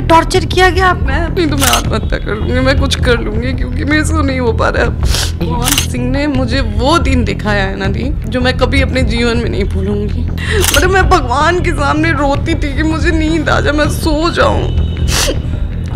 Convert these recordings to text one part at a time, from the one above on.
Torture किया गया आप? नहीं तो मैं आत्महत्या कर लूँगी, मैं कुछ कर लूँगी क्योंकि मेरे से नहीं हो पा रहा है। पवन सिंह ने मुझे वो दिन दिखाया है ना दी, जो मैं कभी अपने जीवन में नहीं भूलूंगी। मतलब मैं भगवान के सामने रोती थी कि मुझे नींद आ जाए, मैं सो जाऊँ।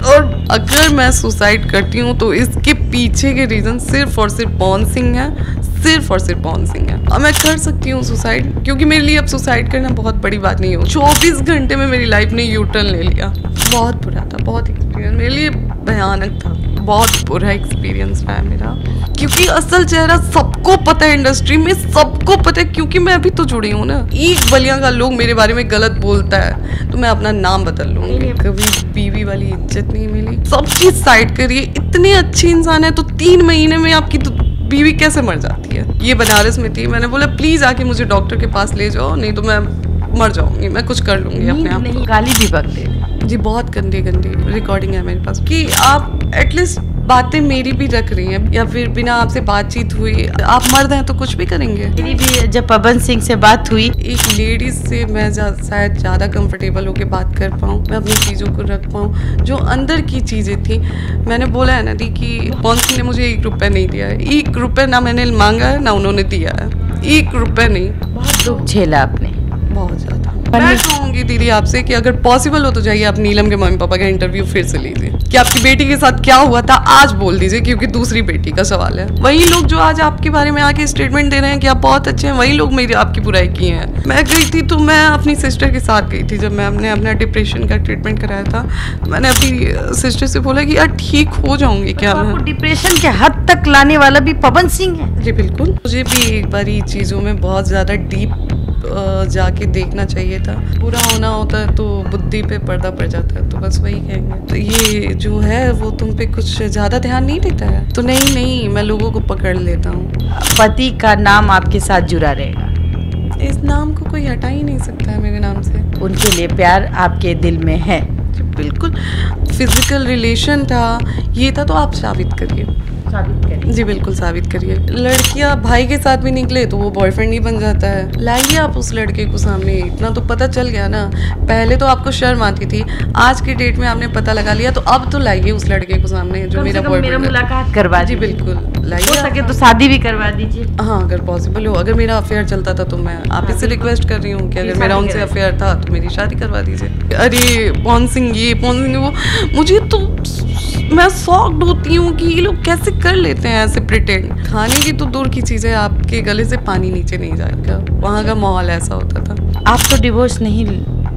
और अगर मैं सुसाइड करती हूँ तो इसके पीछे के रीज़न सिर्फ और सिर्फ पवन सिंह है, सिर्फ और सिर्फ पवन सिंह है। अब मैं कर सकती हूँ सुसाइड, क्योंकि मेरे लिए अब सुसाइड करना बहुत बड़ी बात नहीं हो। 24 घंटे में मेरी लाइफ ने यू टर्न ले लिया। बहुत बुरा था, बहुत एक्सपीरियंस मेरे लिए भयानक था, बहुत बुरा एक्सपीरियंस रहा है मेरा। क्योंकि असल चेहरा सबको पता है, इंडस्ट्री में सबको पता है, क्योंकि मैं अभी तो जुड़ी हूँ ना। एक बलिया का लोग मेरे बारे में गलत बोलता है तो मैं अपना नाम बदल लूँगी। कभी बीवी वाली इज्जत नहीं मिली, सबकी साइड करिए। इतने अच्छे इंसान है तो 3 महीने में आपकी तो बीवी कैसे मर जाती है। ये बनारस में थी, मैंने बोला प्लीज आके मुझे डॉक्टर के पास ले जाओ, नहीं तो मैं मर जाऊंगी, मैं कुछ कर लूंगी अपने आप को। गाली भी बकते जी, बहुत गंदी गंदी रिकॉर्डिंग है मेरे पास कि आप एटलीस्ट बातें मेरी भी रख रही हैं, या फिर बिना आपसे बातचीत हुई आप मर्द हैं तो कुछ भी करेंगे। मेरी भी जब पवन सिंह से बात हुई, एक लेडीज से मैं शायद ज़्यादा कंफर्टेबल होकर बात कर पाऊँ, मैं अपनी चीज़ों को रख पाऊँ, जो अंदर की चीज़ें थी। मैंने बोला है ना दी कि पवन सिंह ने मुझे 1 रुपया नहीं दिया है, 1 रुपया ना मैंने मांगा है ना उन्होंने दिया है, 1 रुपया नहीं। बहुत दुख झेला आपने, बहुत ज़्यादा। मैं कहूँगी दीदी आपसे कि अगर पॉसिबल हो तो जाइए आप नीलम के मम्मी पापा का इंटरव्यू फिर से लीजिए कि आपकी बेटी के साथ क्या हुआ था आज बोल दीजिए, क्योंकि दूसरी बेटी का सवाल है। वही लोग जो आज आपके बारे में आके स्टेटमेंट दे रहे हैं कि आप बहुत अच्छे हैं, वही लोग मेरी आपकी बुराई की हैं। मैं गई थी तो मैं अपनी सिस्टर के साथ गई थी, जब मैंने अपना डिप्रेशन का ट्रीटमेंट कराया था। मैंने अपनी सिस्टर से बोला कि यार ठीक हो जाऊंगी क्या मैं। डिप्रेशन के हद तक लाने वाला भी पवन सिंह है। जी बिल्कुल, मुझे भी एक बार ये चीज़ों में बहुत ज़्यादा डीप जाके देखना चाहिए था। पूरा होना होता है तो बुद्धि पे पर्दा पड़ जाता है, तो बस वही कहेंगे। तो ये जो है वो तुम पे कुछ ज़्यादा ध्यान नहीं देता है, तो नहीं मैं लोगों को पकड़ लेता हूँ। पति का नाम आपके साथ जुड़ा रहेगा, इस नाम को कोई हटा ही नहीं सकता है मेरे नाम से। उनके लिए प्यार आपके दिल में है? बिल्कुल। फिजिकल रिलेशन था, ये था तो आप साबित करिए, साबित करिए। जी बिल्कुल साबित करिए। लड़कियां भाई के साथ भी निकले तो वो बॉयफ्रेंड ही बन जाता है। लाइए आप उस लड़के को सामने, इतना तो पता चल गया ना। पहले तो आपको शर्म आती थी, आज की डेट में आपने पता लगा लिया, तो अब तो लाइए उस लड़के को सामने जो मेरा बॉयफ्रेंड है। मुलाकात करवा जी बिल्कुल लाइए, हो सके तो शादी भी करवा दीजिए। हाँ अगर पॉसिबल हो। अगर मेरा अफेयर चलता था तो मैं आप इससे रिक्वेस्ट कर रही हूँ कि अगर मेरा उनसे अफेयर था तो मेरी शादी करवा दीजिए। अरे पवन सिंह ये पवन सिंह वो, मुझे तो मैं शॉक्ड होती हूँ कि ये लोग कैसे कर लेते हैं ऐसे प्रिटेंड। खाने की तो दूर की चीज़ है, आपके गले से पानी नीचे नहीं जाएगा, वहाँ का माहौल ऐसा होता था। आप तो डिवोर्स नहीं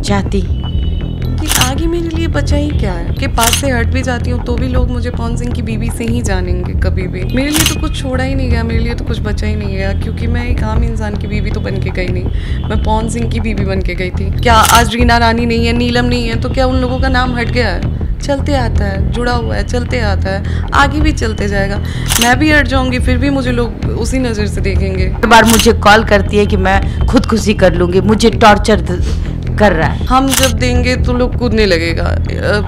चाहती कि आगे मेरे लिए बचा ही क्या है कि पास से हट भी जाती हूँ तो भी लोग मुझे पवन सिंह की बीवी से ही जानेंगे कभी भी। मेरे लिए तो कुछ छोड़ा ही नहीं गया, मेरे लिए तो कुछ बचा ही नहीं गया, क्योंकि मैं एक आम इंसान की बीवी तो बन के गई नहीं, मैं पवन सिंह की बीवी बन के गई थी। क्या आज रीना रानी नहीं है, नीलम नहीं है, तो क्या उन लोगों का नाम हट गया है? चलते आता है, जुड़ा हुआ है, चलते आता है, आगे भी चलते जाएगा। मैं भी हट जाऊंगी फिर भी मुझे लोग उसी नज़र से देखेंगे। एक बार मुझे कॉल करती है कि मैं खुदकुशी कर लूँगी, मुझे टॉर्चर कर रहा है। हम जब देंगे तो लोग कूदने लगेगा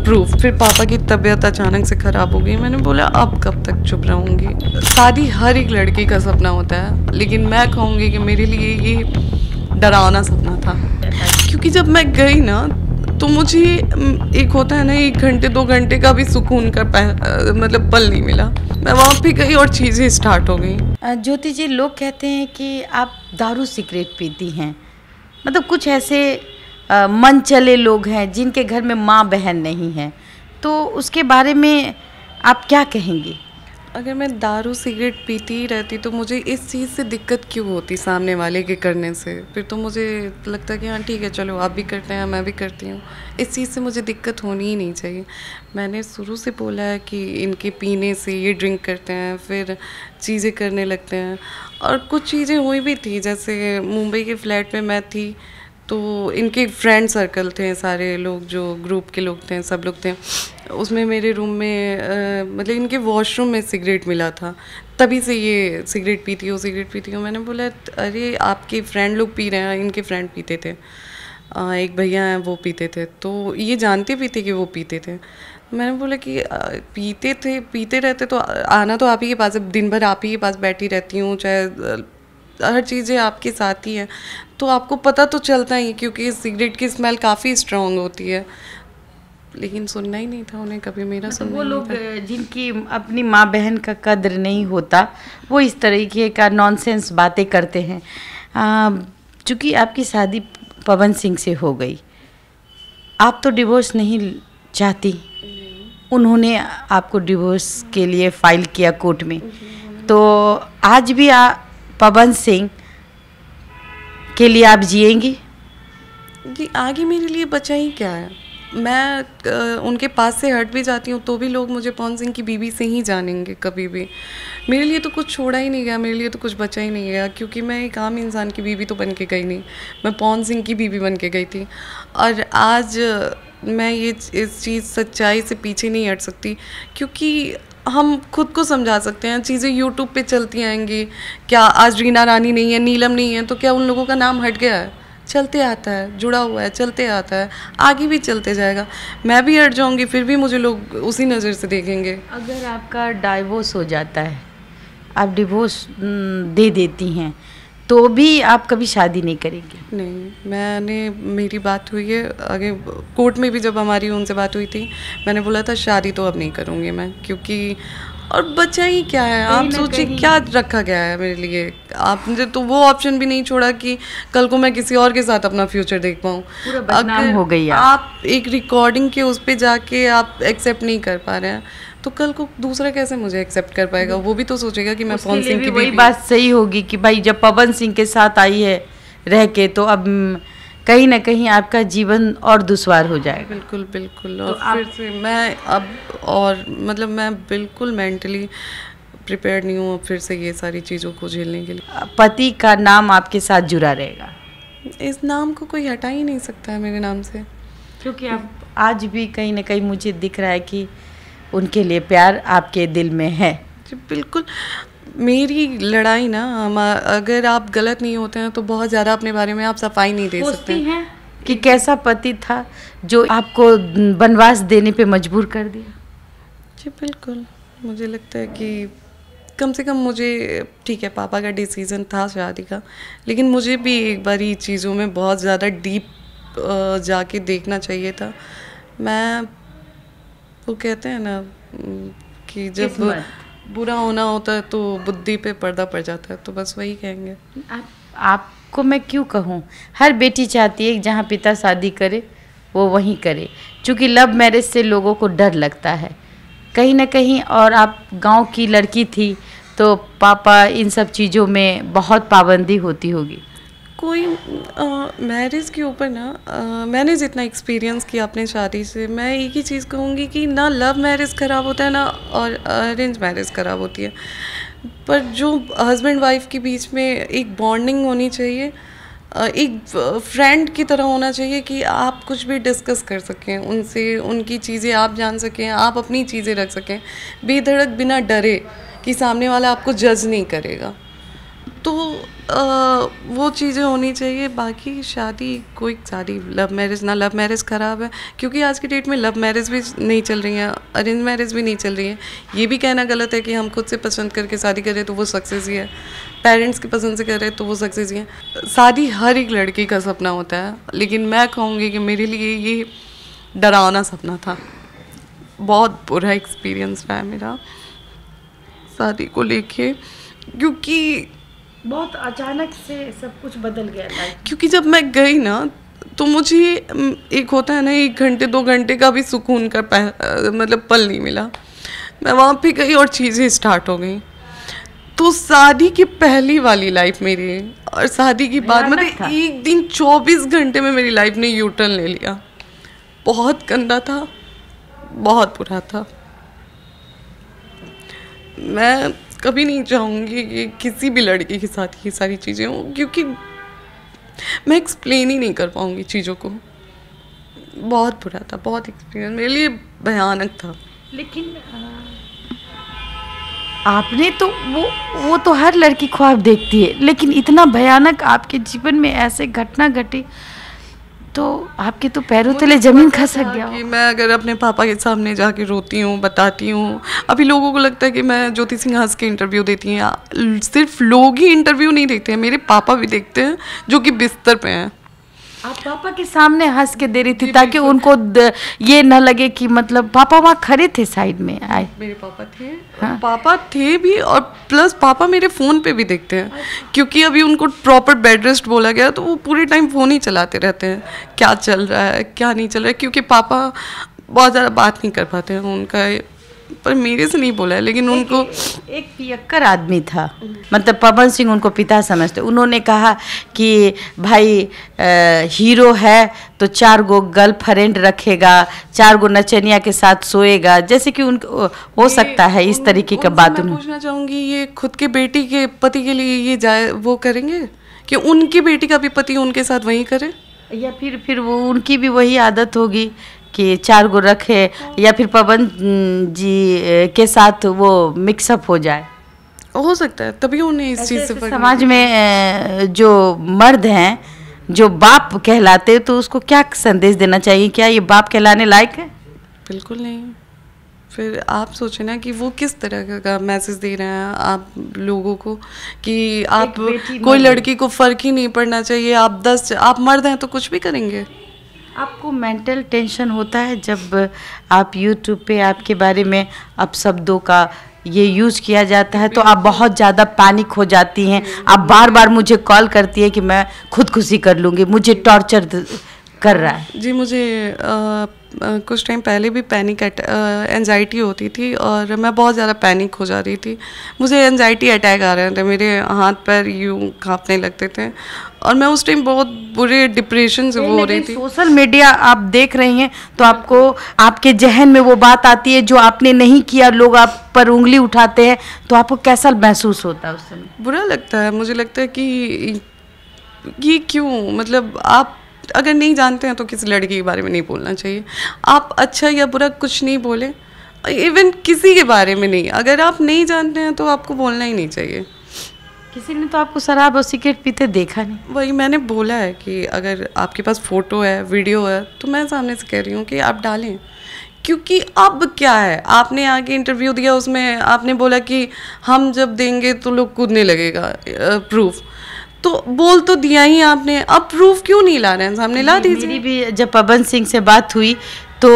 प्रूफ। फिर पापा की तबीयत अचानक से ख़राब हो गई, मैंने बोला अब कब तक चुप रहूँगी। शादी हर एक लड़की का सपना होता है, लेकिन मैं कहूँगी कि मेरे लिए ये डरावना सपना था, क्योंकि जब मैं गई ना तो मुझे एक होता है ना 1 घंटे 2 घंटे का भी सुकून का मतलब पल नहीं मिला। मैं वहाँ पे गई और चीज़ें स्टार्ट हो गई। ज्योति जी, लोग कहते हैं कि आप दारू सिगरेट पीती हैं, मतलब कुछ ऐसे मन चले लोग हैं जिनके घर में माँ बहन नहीं है, तो उसके बारे में आप क्या कहेंगी? अगर मैं दारू सिगरेट पीती ही रहती तो मुझे इस चीज़ से दिक्कत क्यों होती सामने वाले के करने से? फिर तो मुझे लगता कि हाँ ठीक है चलो आप भी करते हैं मैं भी करती हूँ, इस चीज़ से मुझे दिक्कत होनी ही नहीं चाहिए। मैंने शुरू से बोला है कि इनके पीने से ये ड्रिंक करते हैं फिर चीज़ें करने लगते हैं, और कुछ चीज़ें हुई भी थी। जैसे मुंबई के फ्लैट में मैं थी तो इनके फ्रेंड सर्कल थे, सारे लोग जो ग्रुप के लोग थे सब लोग थे, उसमें मेरे रूम में मतलब इनके वॉशरूम में सिगरेट मिला था, तभी से ये सिगरेट पीती हो। मैंने बोला अरे आपके फ्रेंड लोग पी रहे हैं, इनके फ्रेंड पीते थे, एक भैया हैं वो पीते थे, तो ये जानते भी थे कि वो पीते थे। मैंने बोला कि पीते रहते तो आना तो आप ही के पास, दिन भर आप ही के पास बैठी रहती हूँ, चाहे हर चीज़ें आपके साथ ही हैं तो आपको पता तो चलता ही, क्योंकि सिगरेट की स्मेल काफ़ी स्ट्रॉन्ग होती है। लेकिन सुनना ही नहीं था उन्हें कभी मेरा, सुनना वो ही लोग नहीं था। जिनकी अपनी माँ बहन का कद्र नहीं होता वो इस तरीके का नॉनसेंस बातें करते हैं। चूँकि आपकी शादी पवन सिंह से हो गई, आप तो डिवोर्स नहीं चाहती, उन्होंने आपको डिवोर्स के लिए फाइल किया कोर्ट में, तो आज भी पवन सिंह के लिए आप जिएंगी? जी, आगे मेरे लिए बचा ही क्या है। मैं उनके पास से हट भी जाती हूँ तो भी लोग मुझे पवन सिंह की बीवी से ही जानेंगे कभी भी। मेरे लिए तो कुछ छोड़ा ही नहीं गया, मेरे लिए तो कुछ बचा ही नहीं गया, क्योंकि मैं एक आम इंसान की बीवी तो बन के गई नहीं, मैं पवन सिंह की बीवी बन के गई थी। और आज मैं इस चीज़ सच्चाई से पीछे नहीं हट सकती, क्योंकि हम खुद को समझा सकते हैं, चीज़ें यूट्यूब पे चलती आएंगी। क्या आज रीना रानी नहीं है, नीलम नहीं है, तो क्या उन लोगों का नाम हट गया है? चलते आता है, जुड़ा हुआ है, चलते आता है, आगे भी चलते जाएगा। मैं भी हट जाऊंगी फिर भी मुझे लोग उसी नज़र से देखेंगे। अगर आपका डाइवोर्स हो जाता है, आप डिवोर्स दे देती हैं, तो भी आप कभी शादी नहीं करेंगी? नहीं, मेरी बात हुई है आगे कोर्ट में भी, जब हमारी उनसे बात हुई थी, मैंने बोला था शादी तो अब नहीं करूँगी मैं, क्योंकि और बचा ही क्या है। आप सोचिए क्या रखा गया है मेरे लिए, आपने तो वो ऑप्शन भी नहीं छोड़ा कि कल को मैं किसी और के साथ अपना फ्यूचर देख पाऊँ। अगर हो गई आप एक रिकॉर्डिंग के उस पे जाके आप एक्सेप्ट नहीं कर पा रहे हैं, तो कल को दूसरा कैसे मुझे एक्सेप्ट कर पाएगा? वो भी तो सोचेगा कि मैं पवन सिंह की वही बात सही होगी कि भाई जब पवन सिंह के साथ आई है रह के, तो अब कहीं ना कहीं आपका जीवन और दुश्वार हो जाएगा। बिल्कुल बिल्कुल। और तो फिर से मैं अब और मतलब मैं बिल्कुल मेंटली प्रिपेयर्ड नहीं हूँ फिर से ये सारी चीज़ों को झेलने के लिए। पति का नाम आपके साथ जुड़ा रहेगा? इस नाम को कोई हटा ही नहीं सकता है मेरे नाम से, क्योंकि आप आज भी कहीं ना कहीं मुझे दिख रहा है कि उनके लिए प्यार आपके दिल में है। जी बिल्कुल। मेरी लड़ाई ना, अगर आप गलत नहीं होते हैं तो बहुत ज़्यादा अपने बारे में आप सफाई नहीं दे सकते हैं कि कैसा पति था जो आपको वनवास देने पे मजबूर कर दिया। जी बिल्कुल। मुझे लगता है कि कम से कम मुझे, ठीक है पापा का डिसीज़न था शादी का, लेकिन मुझे भी एक बार ही चीज़ों में बहुत ज़्यादा डीप जाके देखना चाहिए था। मैं, वो कहते हैं ना कि जब बुरा होना होता है तो बुद्धि पे पर्दा पड़ जाता है, तो बस वही कहेंगे। आपको मैं क्यों कहूँ, हर बेटी चाहती है जहाँ पिता शादी करे वो वहीं करे, क्योंकि लव मैरिज से लोगों को डर लगता है कहीं ना कहीं। और आप गांव की लड़की थी तो पापा इन सब चीज़ों में बहुत पाबंदी होती होगी। कोई मैरिज के ऊपर ना मैंने जितना एक्सपीरियंस किया अपने शादी से, मैं एक ही चीज़ कहूँगी कि ना लव मैरिज ख़राब होता है ना और अरेंज मैरिज ख़राब होती है, पर जो हस्बैंड वाइफ के बीच में एक बॉन्डिंग होनी चाहिए, एक फ्रेंड की तरह होना चाहिए कि आप कुछ भी डिस्कस कर सकें उनसे, उनकी चीज़ें आप जान सकें, आप अपनी चीज़ें रख सकें बेधड़क, बिना डरे कि सामने वाला आपको जज नहीं करेगा। तो वो चीज़ें होनी चाहिए। बाकी शादी, कोई शादी, लव मैरिज ना, लव मैरिज ख़राब है, क्योंकि आज की डेट में लव मैरिज भी नहीं चल रही हैं, अरेंज मैरिज भी नहीं चल रही है। ये भी कहना गलत है कि हम खुद से पसंद करके शादी करें तो वो सक्सेस ही है, पेरेंट्स की पसंद से करें तो वो सक्सेस ही है। शादी हर एक लड़की का सपना होता है, लेकिन मैं कहूँगी कि मेरे लिए ये डरावना सपना था। बहुत बुरा एक्सपीरियंस रहा है मेरा शादी को लेके, क्योंकि बहुत अचानक से सब कुछ बदल गया था। क्योंकि जब मैं गई ना तो मुझे एक होता है ना 1 घंटे 2 घंटे का भी सुकून का मतलब पल नहीं मिला। मैं वहाँ पे गई और चीज़ें स्टार्ट हो गई। तो शादी की पहली वाली लाइफ मेरी, और शादी की बाद मतलब एक दिन 24 घंटे में मेरी लाइफ ने यू टर्न ले लिया। बहुत गंदा था, बहुत बुरा था। मैं कभी नहीं चाहूँगी कि किसी भी लड़की के साथ ये सारी चीज़ें हों, क्योंकि मैं एक्सप्लेन ही नहीं कर पाऊँगी चीज़ों को। बहुत बुरा था, बहुत एक्सपीरियंस मेरे लिए भयानक था। लेकिन आपने तो वो तो हर लड़की ख्वाब देखती है, लेकिन इतना भयानक आपके जीवन में ऐसे घटना घटी तो आपके तो पैरों तले जमीन खसक गया कि मैं अगर अपने पापा के सामने जाके रोती हूँ, बताती हूँ। अभी लोगों को लगता है कि मैं ज्योति सिंह के इंटरव्यू देती हैं। सिर्फ लोग ही इंटरव्यू नहीं देखते हैं, मेरे पापा भी देखते हैं जो कि बिस्तर पे हैं। आप पापा के सामने हंस के दे रही थी ताकि उनको ये न लगे कि मतलब पापा वहाँ खड़े थे साइड में आए। मेरे पापा थे। हाँ? पापा थे भी, और प्लस पापा मेरे फ़ोन पे भी देखते हैं, क्योंकि अभी उनको प्रॉपर बेड रेस्ट बोला गया, तो वो पूरे टाइम फ़ोन ही चलाते रहते हैं, क्या चल रहा है क्या नहीं चल रहा है, क्योंकि पापा बहुत ज़्यादा बात नहीं कर पाते हैं उनका, पर मेरे से नहीं बोला है, लेकिन उनको एक पियक्कर आदमी था, मतलब पवन सिंह उनको पिता समझते। उन्होंने कहा कि भाई हीरो है तो 4 गो गर्लफ्रेंड रखेगा, 4 गो नचनिया के साथ सोएगा, जैसे कि उनको हो सकता है इस तरीके का बात। मैं पूछना चाहूँगी, ये खुद के बेटी के पति के लिए ये जाए वो करेंगे कि उनकी बेटी का भी पति उनके साथ वही करे, या फिर वो उनकी भी वही आदत होगी कि 4 गो रखे, या फिर पवन जी के साथ वो मिक्सअप हो जाए, हो सकता है, तभी उन्हें इस चीज़ से समाज में जो मर्द हैं जो बाप कहलाते, तो उसको क्या संदेश देना चाहिए? क्या ये बाप कहलाने लायक है? बिल्कुल नहीं। फिर आप सोचें ना कि वो किस तरह का मैसेज दे रहे हैं आप लोगों को कि आप कोई लड़की को फ़र्क ही नहीं पड़ना चाहिए, आप मर्द हैं तो कुछ भी करेंगे। आपको मेंटल टेंशन होता है जब आप यूट्यूब पे आपके बारे में अपशब्दों का ये यूज़ किया जाता है, तो आप बहुत ज़्यादा पैनिक हो जाती हैं, आप बार बार मुझे कॉल करती है कि मैं खुदकुशी कर लूँगी, मुझे टॉर्चर कर रहा है। जी, मुझे कुछ टाइम पहले भी पैनिक एंजाइटी होती थी, और मैं बहुत ज़्यादा पैनिक हो जा रही थी, मुझे एंजाइटी अटैक आ रहे थे, मेरे हाथ पैर यूँ कांपने लगते थे, और मैं उस टाइम बहुत बुरे डिप्रेशन से हो रही थी। सोशल मीडिया आप देख रही हैं तो आपको आपके जहन में वो बात आती है जो आपने नहीं किया, लोग आप पर उंगली उठाते हैं, तो आपको कैसा महसूस होता है उस समय? बुरा लगता है, मुझे लगता है कि ये क्यों, मतलब आप अगर नहीं जानते हैं तो किसी लड़की के बारे में नहीं बोलना चाहिए, आप अच्छा या बुरा कुछ नहीं बोले, इवन किसी के बारे में नहीं, अगर आप नहीं जानते हैं तो आपको बोलना ही नहीं चाहिए। किसी ने तो आपको शराब और सिगरेट पीते देखा नहीं। वही मैंने बोला है कि अगर आपके पास फ़ोटो है, वीडियो है, तो मैं सामने से कह रही हूँ कि आप डालें, क्योंकि अब क्या है, आपने आगे इंटरव्यू दिया, उसमें आपने बोला कि हम जब देंगे तो लोग कूदने लगेगा प्रूफ, तो बोल तो दिया ही आपने, अब प्रूफ क्यों नहीं ला रहे हैं सामने? ला दीजिए। मेरी भी जब पवन सिंह से बात हुई तो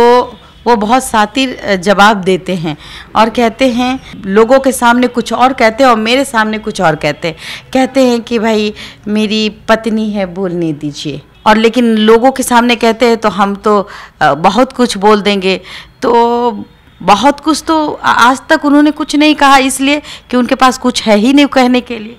वो बहुत सातिर जवाब देते हैं और कहते हैं, लोगों के सामने कुछ और कहते हैं और मेरे सामने कुछ और कहते हैं कि भाई मेरी पत्नी है, बोलने दीजिए, और लेकिन लोगों के सामने कहते हैं तो हम तो बहुत कुछ बोल देंगे। तो बहुत कुछ तो आज तक उन्होंने कुछ नहीं कहा, इसलिए कि उनके पास कुछ है ही नहीं कहने के लिए।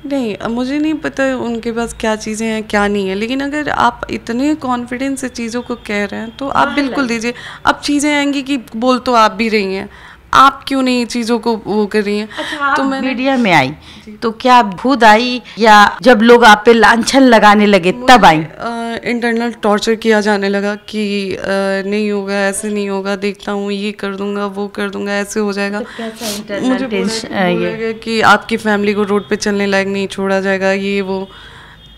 नहीं, मुझे नहीं पता उनके पास क्या चीज़ें हैं क्या नहीं है, लेकिन अगर आप इतने कॉन्फिडेंस से चीज़ों को कह रहे हैं तो आप बिल्कुल दीजिए। अब चीज़ें आएंगी कि बोल तो आप भी रही हैं, आप क्यों नहीं चीज़ों को वो कर रही हैं? अच्छा, तो मैं मीडिया में आई तो क्या खुद आई या जब लोग आप पे लांछन लगाने लगे तब आई? इंटरनल टॉर्चर किया जाने लगा कि नहीं होगा, ऐसे नहीं होगा, देखता हूँ ये कर दूंगा, वो कर दूंगा, ऐसे हो जाएगा। तो मुझे बोला कि आपकी फैमिली को रोड पे चलने लायक नहीं छोड़ा जाएगा, ये वो।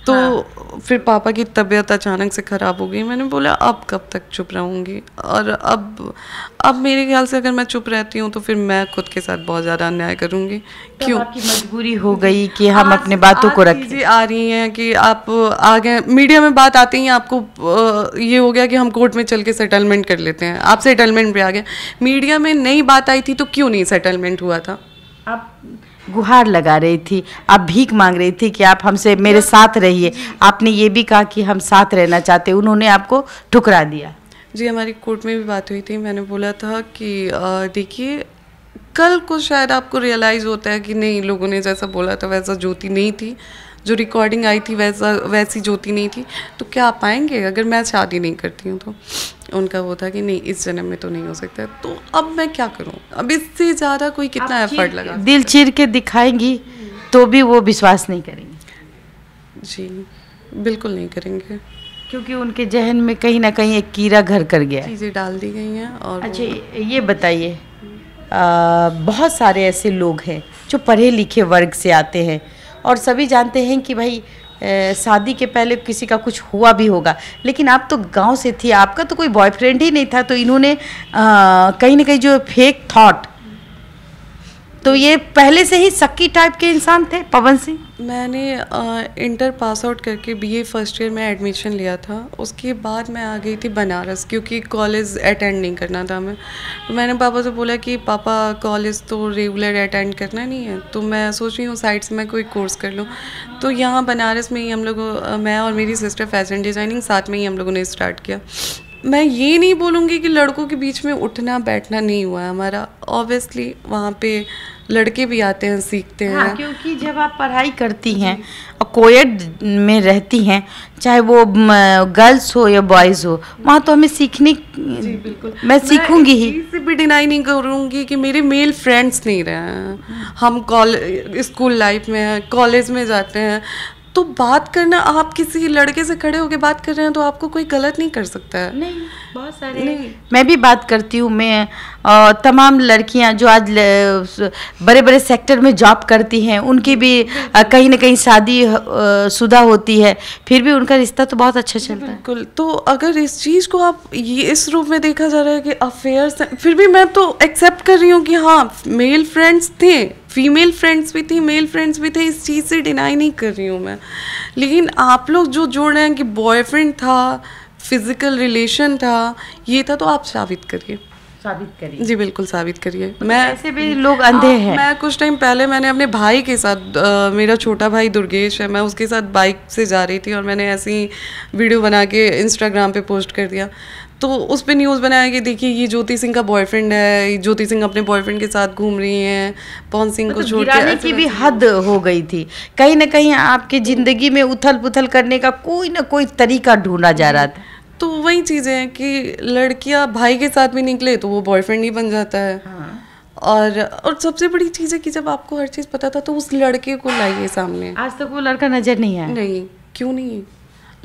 तो फिर पापा की तबीयत अचानक से ख़राब हो गई। मैंने बोला अब कब तक चुप रहूँगी, और अब मेरे ख्याल से अगर मैं चुप रहती हूँ तो फिर मैं खुद के साथ बहुत ज़्यादा अन्याय करूँगी। क्यों? आपकी मजबूरी हो गई कि हम अपने बातों को रखें। चीज़ें आ रही हैं कि आप आगे मीडिया में बात आती हैं, आपको ये हो गया कि हम कोर्ट में चल के सेटलमेंट कर लेते हैं, आप सेटलमेंट पे आ गए। मीडिया में नई बात आई थी तो क्यों नहीं सेटलमेंट हुआ था? आप गुहार लगा रही थी, आप भीख मांग रही थी कि आप हमसे मेरे साथ रहिए, आपने ये भी कहा कि हम साथ रहना चाहते, उन्होंने आपको ठुकरा दिया। जी, हमारी कोर्ट में भी बात हुई थी, मैंने बोला था कि देखिए कल को शायद आपको रियलाइज़ होता है कि नहीं, लोगों ने जैसा बोला था वैसा ज्योति नहीं थी, जो रिकॉर्डिंग आई थी वैसी ज्योति नहीं थी, तो क्या आप आएंगे अगर मैं शादी नहीं करती हूँ तो? उनका वो था कि नहीं, इस जन्म में तो नहीं हो सकता। तो अब मैं क्या करूँ? अब इससे ज़्यादा कोई कितना एफर्ट लगा? दिल चीर के दिखाएंगी तो भी वो विश्वास नहीं करेंगे। जी, बिल्कुल नहीं करेंगे, क्योंकि उनके जहन में कहीं ना कहीं एक कीड़ा घर कर गया, चीज़ें डाल दी गई हैं। और अच्छा, ये बताइए, बहुत सारे ऐसे लोग हैं जो पढ़े लिखे वर्ग से आते हैं और सभी जानते हैं कि भाई शादी के पहले किसी का कुछ हुआ भी होगा, लेकिन आप तो गांव से थी, आपका तो कोई बॉयफ्रेंड ही नहीं था, तो इन्होंने कहीं ना कहीं जो फेक थॉट तो ये पहले से ही शक्की टाइप के इंसान थे पवन सिंह? मैंने इंटर पास आउट करके बीए फर्स्ट ईयर में एडमिशन लिया था। उसके बाद मैं आ गई थी बनारस, क्योंकि कॉलेज अटेंड नहीं करना था मैं। तो मैंने पापा से बोला कि पापा कॉलेज तो रेगुलर अटेंड करना नहीं है, तो मैं सोच रही हूँ साइड से मैं कोई कोर्स कर लूँ। तो यहाँ बनारस में ही हम लोग, मैं और मेरी सिस्टर फैशन डिज़ाइनिंग साथ में ही हम लोगों ने स्टार्ट किया। मैं ये नहीं बोलूँगी कि लड़कों के बीच में उठना बैठना नहीं हुआ है हमारा। ऑब्वियसली वहाँ पे लड़के भी आते हैं, सीखते हैं। हाँ, क्योंकि जब आप पढ़ाई करती हैं और कोएड में रहती हैं, चाहे वो गर्ल्स हो या बॉयज़ हो, वहाँ तो हमें सीखने, जी बिल्कुल, मैं सीखूंगी ही। इससे भी डिनाई नहीं करूँगी कि मेरे मेल फ्रेंड्स नहीं रहे हैं। हम स्कूल लाइफ में हैं, कॉलेज में जाते हैं, तो बात करना, आप किसी लड़के से खड़े होकर बात कर रहे हैं तो आपको कोई गलत नहीं कर सकता है। नहीं, बहुत सारे नहीं। मैं भी बात करती हूँ, मैं तमाम लड़कियाँ जो आज बड़े बड़े सेक्टर में जॉब करती हैं, उनकी भी कहीं ना कहीं शादी शुदा होती है, फिर भी उनका रिश्ता तो बहुत अच्छा चलता है। बिल्कुल। तो अगर इस चीज़ को आप ये इस रूप में देखा जा रहा है कि अफेयर्स, फिर भी मैं तो एक्सेप्ट कर रही हूँ कि हाँ मेल फ्रेंड्स थे, फीमेल फ्रेंड्स भी थी, मेल फ्रेंड्स भी थे, इस चीज़ से डिनाई नहीं कर रही हूँ मैं। लेकिन आप लोग जो जोड़ रहे हैं कि बॉयफ्रेंड था, फिजिकल रिलेशन था, ये था, तो आप साबित करिए। साबित करिए। जी बिल्कुल साबित करिए। मैं ऐसे भी लोग अंधे हैं। मैं कुछ टाइम पहले मैंने अपने भाई के साथ, मेरा छोटा भाई दुर्गेश है, मैं उसके साथ बाइक से जा रही थी और मैंने ऐसी वीडियो बना के इंस्टाग्राम पे पोस्ट कर दिया। तो उस पर न्यूज़ बनाया कि देखिए ये ज्योति सिंह का बॉयफ्रेंड है, ज्योति सिंह अपने बॉयफ्रेंड के साथ घूम रही हैं, पवन सिंह को छोड़ के। की भी हद हो गई थी। कहीं ना कहीं आपकी ज़िंदगी में उथल पुथल करने का कोई ना कोई तरीका ढूंढा जा रहा था। तो वही चीज़ें हैं कि लड़कियां भाई के साथ भी निकले तो वो बॉयफ्रेंड ही बन जाता है। हाँ। और सबसे बड़ी चीज़ है कि जब आपको हर चीज़ पता था तो उस लड़के को लाइए सामने। आज तक वो लड़का नजर नहीं आया। नहीं, क्यों नहीं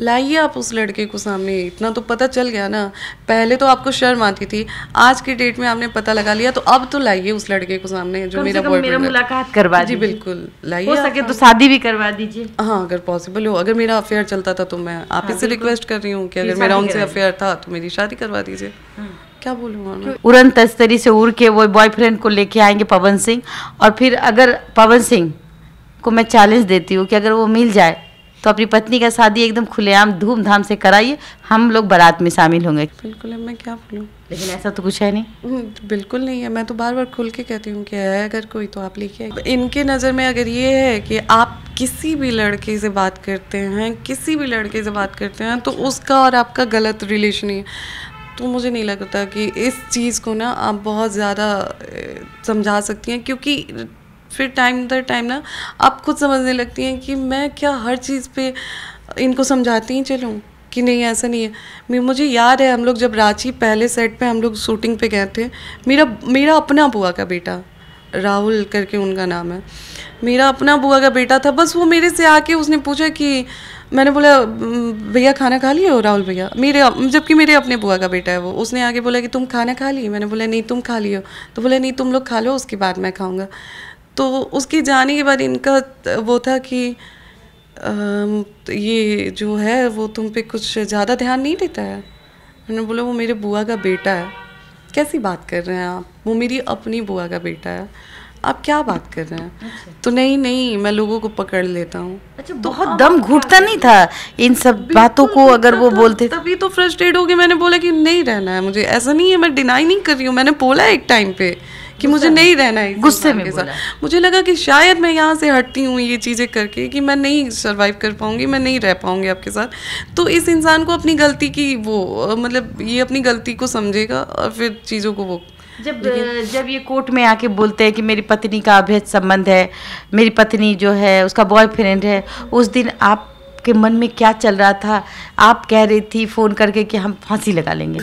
लाइए आप उस लड़के को सामने। इतना तो पता चल गया ना। पहले तो आपको शर्म आती थी, आज के डेट में आपने पता लगा लिया, तो अब तो लाइए उस लड़के को सामने जो मेरा बॉयफ्रेंड है। मुलाकात करवा जी बिल्कुल लाइए, हो सके तो शादी भी करवा दीजिए। हाँ अगर पॉसिबल हो। अगर मेरा अफेयर चलता था तो मैं आप ही से रिक्वेस्ट कर रही हूँ कि अगर मेरा उनसे अफेयर था तो मेरी शादी करवा दीजिए। क्या बोलूँ, उड़न तस्तरी से उड़ के वो बॉयफ्रेंड को लेके आएंगे पवन सिंह, और फिर अगर पवन सिंह को मैं चैलेंज देती हूँ कि अगर वो मिल जाए तो अपनी पत्नी का शादी एकदम खुलेआम धूमधाम से कराइए, हम लोग बारात में शामिल होंगे। बिल्कुल है, मैं क्या बोलूँ, लेकिन ऐसा तो कुछ है नहीं। बिल्कुल नहीं है। मैं तो बार बार खुल के कहती हूँ कि है अगर कोई तो आप लेके आइए। इनके नज़र में अगर ये है कि आप किसी भी लड़के से बात करते हैं, किसी भी लड़के से बात करते हैं, तो उसका और आपका गलत रिलेशन है, तो मुझे नहीं लगता कि इस चीज़ को ना आप बहुत ज़्यादा समझा सकती हैं, क्योंकि फिर टाइम दर टाइम ना आप खुद समझने लगती हैं कि मैं क्या हर चीज़ पे इनको समझाती ही चलूँ कि नहीं ऐसा नहीं है। मुझे याद है हम लोग जब रांची पहले सेट पे हम लोग शूटिंग पे गए थे, मेरा अपना बुआ का बेटा, राहुल करके उनका नाम है, मेरा अपना बुआ का बेटा था। बस वो मेरे से आके उसने पूछा कि, मैंने बोला भैया खाना खा लिए हो राहुल भैया, जबकि मेरे अपने बुआ का बेटा है वो, उसने आगे बोला कि तुम खाना खा लिए, मैंने बोला नहीं तुम खा लियो, तो बोला नहीं तुम लोग खा लो उसके बाद मैं खाऊंगा। तो उसके जाने के बाद इनका वो था कि ये जो है वो तुम पे कुछ ज़्यादा ध्यान नहीं देता है। मैंने बोला वो मेरे बुआ का बेटा है। कैसी बात कर रहे हैं आप, वो मेरी अपनी बुआ का बेटा है, आप क्या बात कर रहे हैं। अच्छा। तो नहीं मैं लोगों को पकड़ लेता हूँ। अच्छा, तो बहुत दम घुटता नहीं था इन सब बातों को अगर वो बोलते। तभी तो फ्रस्ट्रेट हो गई, मैंने बोला कि नहीं रहना है मुझे। ऐसा नहीं है, मैं डिनाई नहीं कर रही हूँ, मैंने बोला एक टाइम पे कि मुझे नहीं रहना है गुस्से में बोला। मुझे लगा कि शायद मैं यहाँ से हटती हूँ ये चीज़ें करके कि मैं नहीं सर्वाइव कर पाऊँगी, मैं नहीं रह पाऊँगी आपके साथ। तो इस इंसान को अपनी गलती की वो मतलब ये अपनी गलती को समझेगा और फिर चीज़ों को वो जब ये कोर्ट में आके बोलते हैं कि मेरी पत्नी का अवैध संबंध है, मेरी पत्नी जो है उसका बॉयफ्रेंड है, उस दिन आपके मन में क्या चल रहा था? आप कह रही थी फ़ोन करके कि हम फांसी लगा लेंगे।